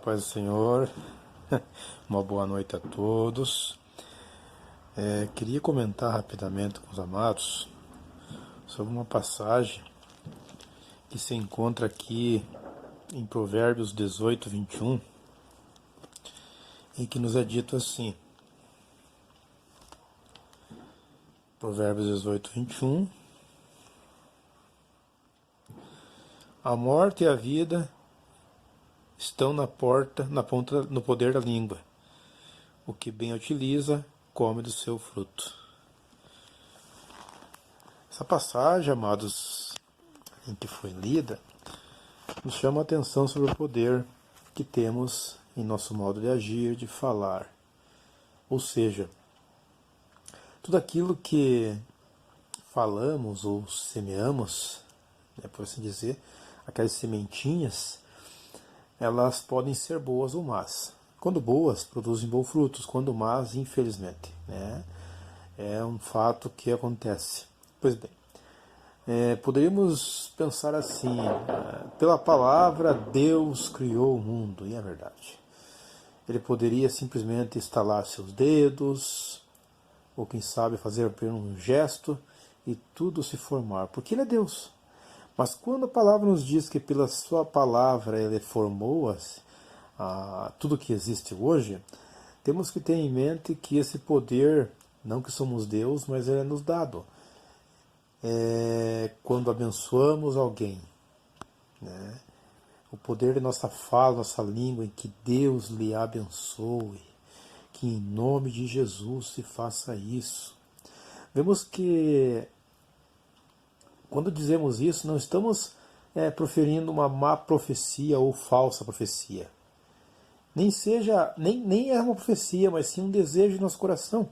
Paz do Senhor, uma boa noite a todos. Queria comentar rapidamente com os amados sobre uma passagem que se encontra aqui em Provérbios 18, 21, em que nos é dito assim: Provérbios 18, 21. A morte e a vida estão na ponta, no poder da língua. O que bem utiliza, come do seu fruto. Essa passagem, amados, em que foi lida, nos chama a atenção sobre o poder que temos em nosso modo de agir, de falar. Ou seja, tudo aquilo que falamos ou semeamos, por assim dizer, aquelas sementinhas, elas podem ser boas ou más. Quando boas, produzem bons frutos. Quando más, infelizmente, é um fato que acontece. Pois bem, poderíamos pensar assim: pela palavra Deus criou o mundo, e é verdade. Ele poderia simplesmente estalar seus dedos, ou quem sabe fazer um gesto, e tudo se formar, porque Ele é Deus. Mas quando a palavra nos diz que pela sua palavra Ele formou tudo que existe hoje, temos que ter em mente que esse poder, não que somos Deus, mas ele é nos dado. Quando abençoamos alguém, o poder de nossa fala, nossa língua, em que Deus lhe abençoe, que em nome de Jesus se faça isso. Vemos que quando dizemos isso, não estamos proferindo uma má profecia ou falsa profecia. Nem é uma profecia, mas sim um desejo de nosso coração.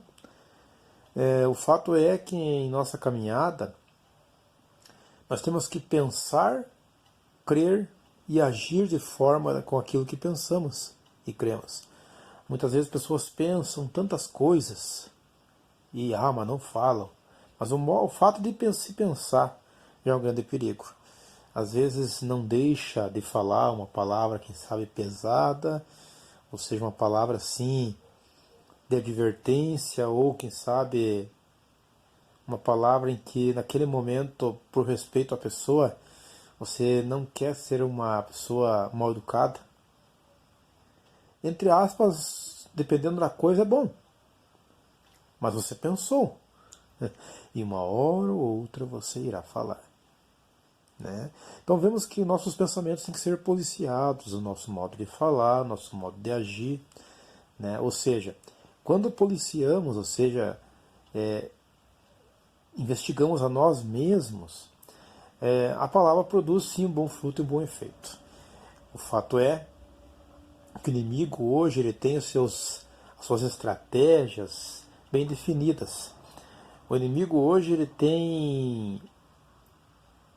O fato é que em nossa caminhada nós temos que pensar, crer e agir de forma com aquilo que pensamos e cremos. Muitas vezes pessoas pensam tantas coisas mas não falam. Mas o fato de se pensar já é um grande perigo. Às vezes não deixa de falar uma palavra, quem sabe, pesada, ou seja, uma palavra assim de advertência, ou quem sabe uma palavra em que naquele momento, por respeito à pessoa, você não quer ser uma pessoa mal educada. Entre aspas, dependendo da coisa, é bom. Mas você pensou. E uma hora ou outra você irá falar. Então vemos que nossos pensamentos têm que ser policiados, o nosso modo de falar, o nosso modo de agir. Ou seja, quando policiamos, ou seja, investigamos a nós mesmos, a palavra produz sim um bom fruto e um bom efeito. O fato é que o inimigo hoje ele tem as suas estratégias bem definidas. O inimigo hoje ele tem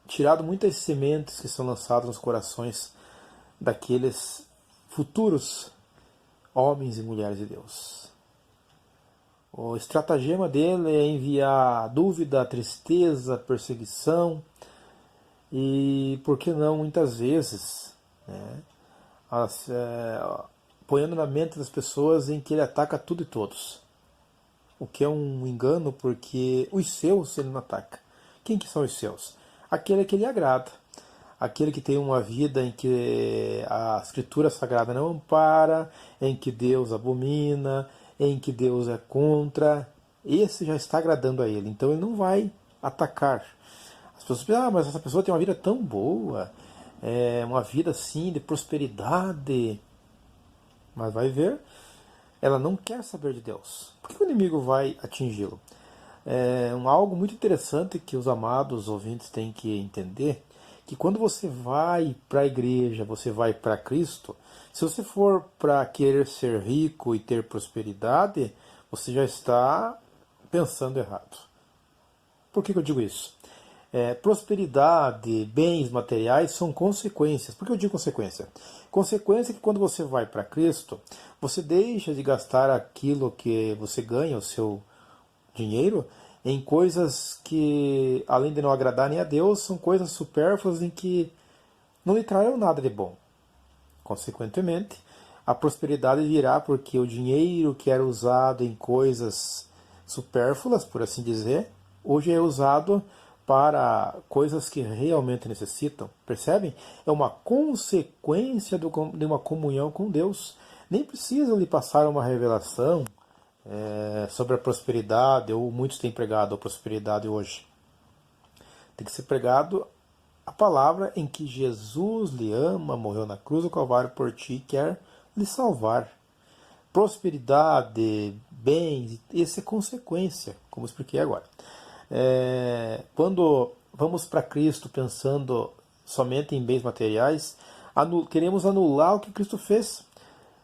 tirado muitas sementes que são lançadas nos corações daqueles futuros homens e mulheres de Deus. O estratagema dele é enviar dúvida, tristeza, perseguição e, por que não, muitas vezes, ponhando na mente das pessoas em que ele ataca tudo e todos. O que é um engano, porque os seus ele não ataca. Quem que são os seus? Aquele que lhe agrada. Aquele que tem uma vida em que a Escritura Sagrada não ampara, em que Deus abomina, em que Deus é contra. Esse já está agradando a ele, então ele não vai atacar. As pessoas pensam, mas essa pessoa tem uma vida tão boa, uma vida assim de prosperidade. Mas vai ver, ela não quer saber de Deus. Por que o inimigo vai atingi-lo? Algo muito interessante que os amados ouvintes têm que entender, que quando você vai para a igreja, você vai para Cristo, se você for para querer ser rico e ter prosperidade, você já está pensando errado. Por que eu digo isso? Prosperidade, bens materiais são consequências. Por que eu digo consequência? Consequência é que quando você vai para Cristo, você deixa de gastar aquilo que você ganha, o seu dinheiro, em coisas que, além de não agradarem a Deus, são coisas supérfluas em que não lhe trarão nada de bom. Consequentemente, A prosperidade virá porque o dinheiro que era usado em coisas supérfluas, por assim dizer, hoje é usado para coisas que realmente necessitam, percebem? É uma consequência de uma comunhão com Deus. Nem precisa lhe passar uma revelação sobre a prosperidade, ou muitos têm pregado a prosperidade hoje. Tem que ser pregado a palavra em que Jesus lhe ama, morreu na cruz do Calvário por ti e quer lhe salvar. Prosperidade, bens, isso é consequência, como expliquei agora. Quando vamos para Cristo pensando somente em bens materiais, queremos anular o que Cristo fez.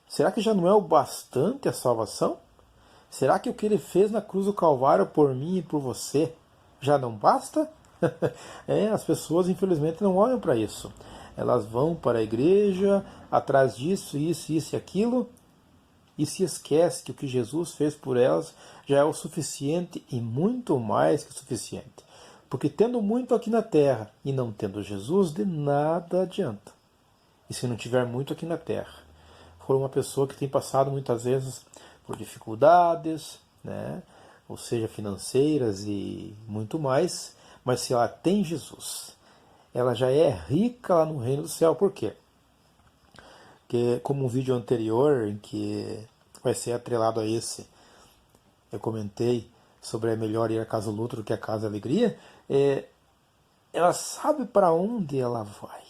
Será que já não é o bastante a salvação? Será que o que ele fez na cruz do Calvário por mim e por você já não basta? As pessoas infelizmente não olham para isso. Elas vão para a igreja, atrás disso, isso e aquilo, e se esquece que o que Jesus fez por elas já é o suficiente e muito mais que o suficiente. Porque tendo muito aqui na terra e não tendo Jesus, de nada adianta. E se não tiver muito aqui na terra, for uma pessoa que tem passado muitas vezes por dificuldades, né, ou seja, financeiras e muito mais, mas se ela tem Jesus, ela já é rica lá no reino do céu. Por quê? Porque, como um vídeo anterior, em que vai ser atrelado a esse, eu comentei sobre é melhor ir à casa do luto do que à casa da alegria, ela sabe para onde ela vai.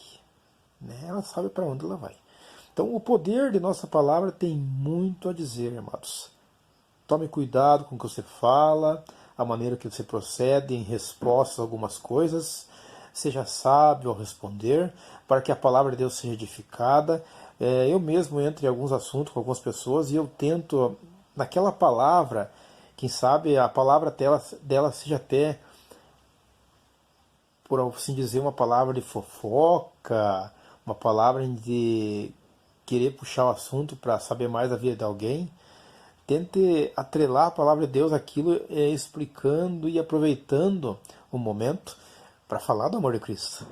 Né? Ela sabe para onde ela vai. Então, o poder de nossa palavra tem muito a dizer, amados. Tome cuidado com o que você fala, a maneira que você procede em resposta a algumas coisas. Seja sábio ao responder, para que a palavra de Deus seja edificada. Eu mesmo entro em alguns assuntos com algumas pessoas e eu tento, naquela palavra, quem sabe a palavra dela seja até, por assim dizer, uma palavra de fofoca, uma palavra de querer puxar o assunto para saber mais da vida de alguém. Tente atrelar a palavra de Deus àquilo, explicando e aproveitando o momento para falar do amor de Cristo.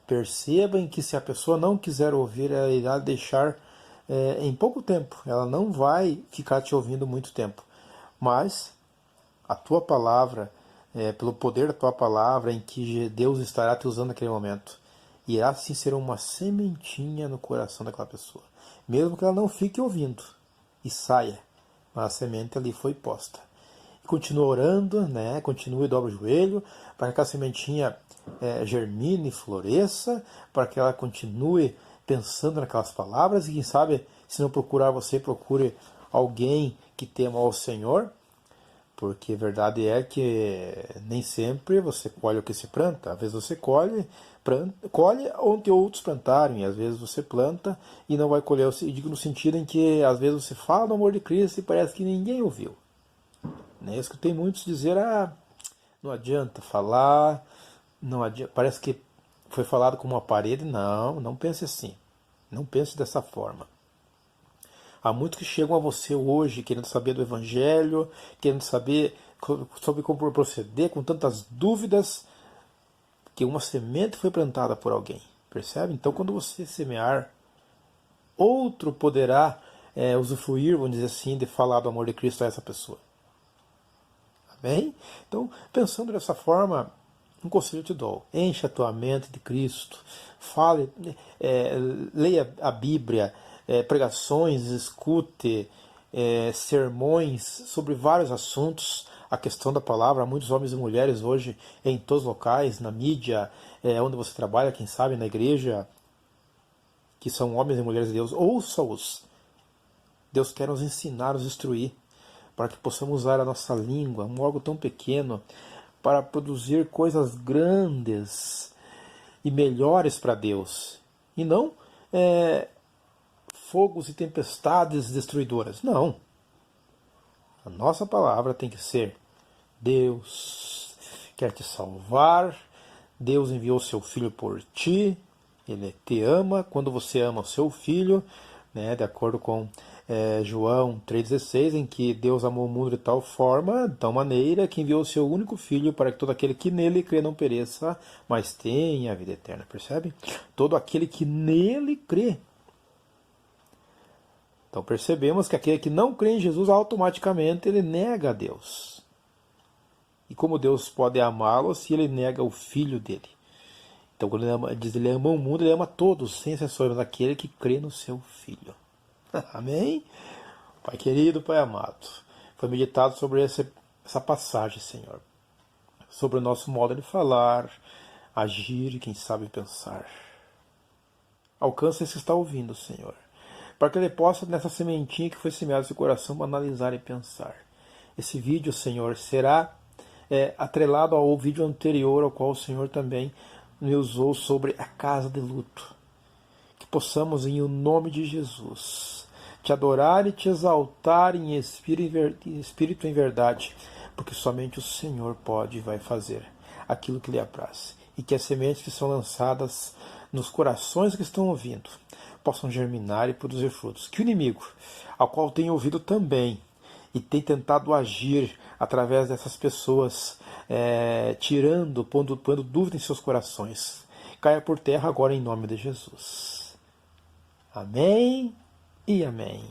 Percebam que se a pessoa não quiser ouvir, ela irá deixar em pouco tempo. Ela não vai ficar te ouvindo muito tempo. Mas a tua palavra, pelo poder da tua palavra, em que Deus estará te usando naquele momento, irá sim ser uma sementinha no coração daquela pessoa. Mesmo que ela não fique ouvindo e saia, mas a semente ali foi posta. Continua orando, né? Continue e dobra o joelho, para que a sementinha germine, floresça, para que ela continue pensando naquelas palavras, e quem sabe, se não procurar você, procure alguém que tema ao Senhor, porque a verdade é que nem sempre você colhe o que se planta. Às vezes você colhe onde outros plantaram, e às vezes você planta e não vai colher. Eu digo no sentido em que às vezes você fala do amor de Cristo e parece que ninguém ouviu. Eu escutei muitos dizer, não adianta falar, não adianta, parece que foi falado com uma parede. Não, não pense assim, não pense dessa forma. Há muitos que chegam a você hoje querendo saber do Evangelho, querendo saber sobre como proceder, com tantas dúvidas, que uma semente foi plantada por alguém, percebe? Então, quando você semear, outro poderá usufruir, vamos dizer assim, de falar do amor de Cristo a essa pessoa. Bem? Então, pensando dessa forma, um conselho eu te dou: encha a tua mente de Cristo, fale, leia a Bíblia, pregações, escute sermões sobre vários assuntos. A questão da palavra, há muitos homens e mulheres hoje em todos os locais, na mídia, onde você trabalha, quem sabe na igreja, que são homens e mulheres de Deus. Ouça-os. Deus quer nos ensinar, nos instruir, para que possamos usar a nossa língua, um órgão tão pequeno, para produzir coisas grandes e melhores para Deus. E não fogos e tempestades destruidoras. Não. A nossa palavra tem que ser: Deus quer te salvar, Deus enviou seu Filho por ti, Ele te ama. Quando você ama o seu Filho, de acordo com João 3,16, em que Deus amou o mundo de tal forma, de tal maneira, que enviou o seu único Filho para que todo aquele que nele crê não pereça, mas tenha a vida eterna. Percebe? Todo aquele que nele crê. Então percebemos que aquele que não crê em Jesus, automaticamente ele nega a Deus. E como Deus pode amá-lo se ele nega o Filho dele? Então quando ele ama o mundo, ele ama todos, sem exceções, mas aquele que crê no seu Filho. Amém? Pai querido, Pai amado, foi meditado sobre essa passagem, Senhor. Sobre o nosso modo de falar, agir e quem sabe pensar. Alcança esse que está ouvindo, Senhor, para que ele possa, nessa sementinha que foi semeada no seu coração, analisar e pensar. Esse vídeo, Senhor, será atrelado ao vídeo anterior, ao qual o Senhor também me usou sobre a casa de luto. Que possamos, em o nome de Jesus, te adorar e te exaltar em espírito e em verdade, porque somente o Senhor pode e vai fazer aquilo que lhe apraz. E que as sementes que são lançadas nos corações que estão ouvindo possam germinar e produzir frutos. Que o inimigo, ao qual tem ouvido também, e tem tentado agir através dessas pessoas, pondo dúvida em seus corações, caia por terra agora em nome de Jesus. Amém e amém.